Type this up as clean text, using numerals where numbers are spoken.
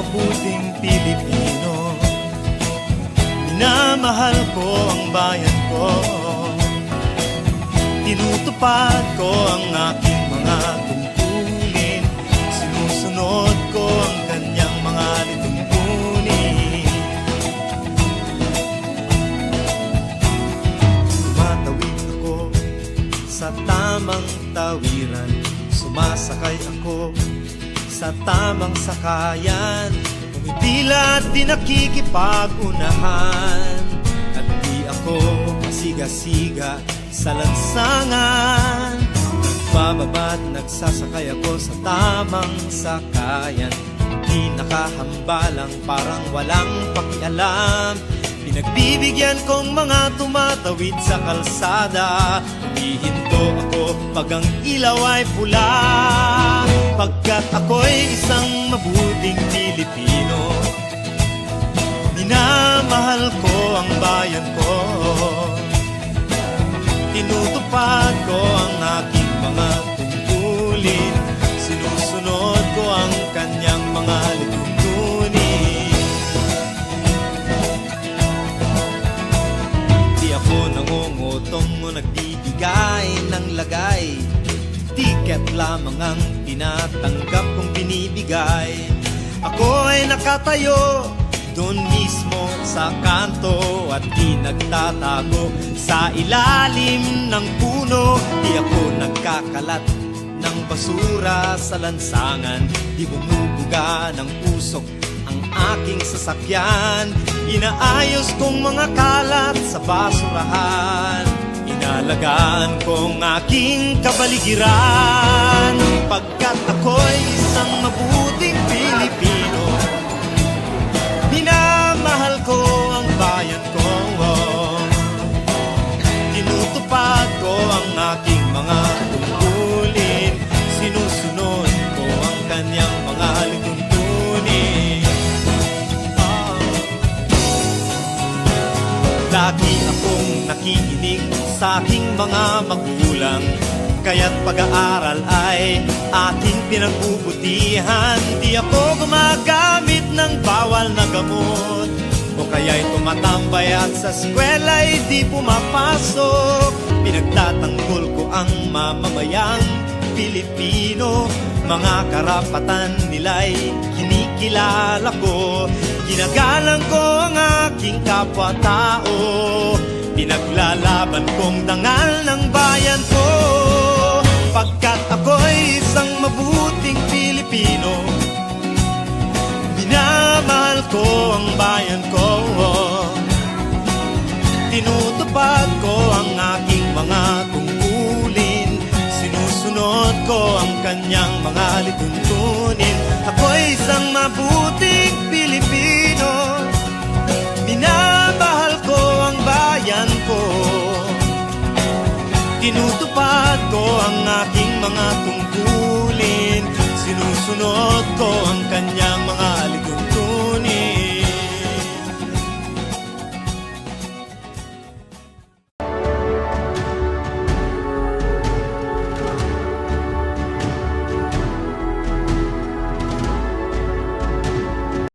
mabuting Pilipino. Minamahal ko ang bayan ko, tinutupad ko ang aking mga tungkulin, sinusunod ko ang kanyang mga lituntunin. Tumatawid ako sa tamang tawiran, sumasakay ako sa tamang sakayan, pumipila at di nakikipag-unahan, at di ako masiga-siga sa lansangan. Nagbababa at nagsasakay ako sa tamang sakayan, di nakahambalang parang walang pakialam. Pinagbibigyan kong mga tumatawid sa kalsada, humihinto ako pag ang ilaw ay pula, pagkat ako'y isang mabuting Pilipino. Minamahal ko ang bayan ko, tinutupad ko ang aking mga tungkulin, sinusunod ko ang kanyang mga lituntunin. Di ako nangungutong o nagbibigay ng lagay, tiket lamang ang tinatanggap kong binibigay. Ako ay nakatayo doon mismo sa kanto at di nagtatago sa ilalim ng puno. Di ako nagkakalat ng basura sa lansangan, di bumubuga ng usok ang aking sasakyan. Inaayos kong mga kalat sa basurahan, inalagaan kong aking kapaligiran, pagkat ako'y isang mabuting Pilipino. Minamahal ko ang bayan ko, tinutupad ko ang aking mga tungkulin, sinusunod ko ang kanyang mga lituntunin. Lagi akong nakikinig sa aking mga magulang, kaya't pag-aaral ay aking pinagbubutihan. Di ako gumagamit ng bawal na gamot, o kaya'y tumatambay at sa eskwela'y di pumapasok. Pinagtatanggol ko ang mamamayang Pilipino, mga karapatan nila'y kinikilala ko. Ginagalang ko ang aking kapwa-tao, pinaglalaban kong dangal ng bayan ko, pagkat ako'y isang mabuting Pilipino. Minamahal ko ang bayan ko, tinutupad ko ang aking mga tungkulin, sinusunod ko ang kanyang mga lituntunin. Ako'y isang mabuting Pilipino, minamahal ko ang bayan ko, tinutupad ko ang aking mga tungkulin, sinusunod ko ang kanyang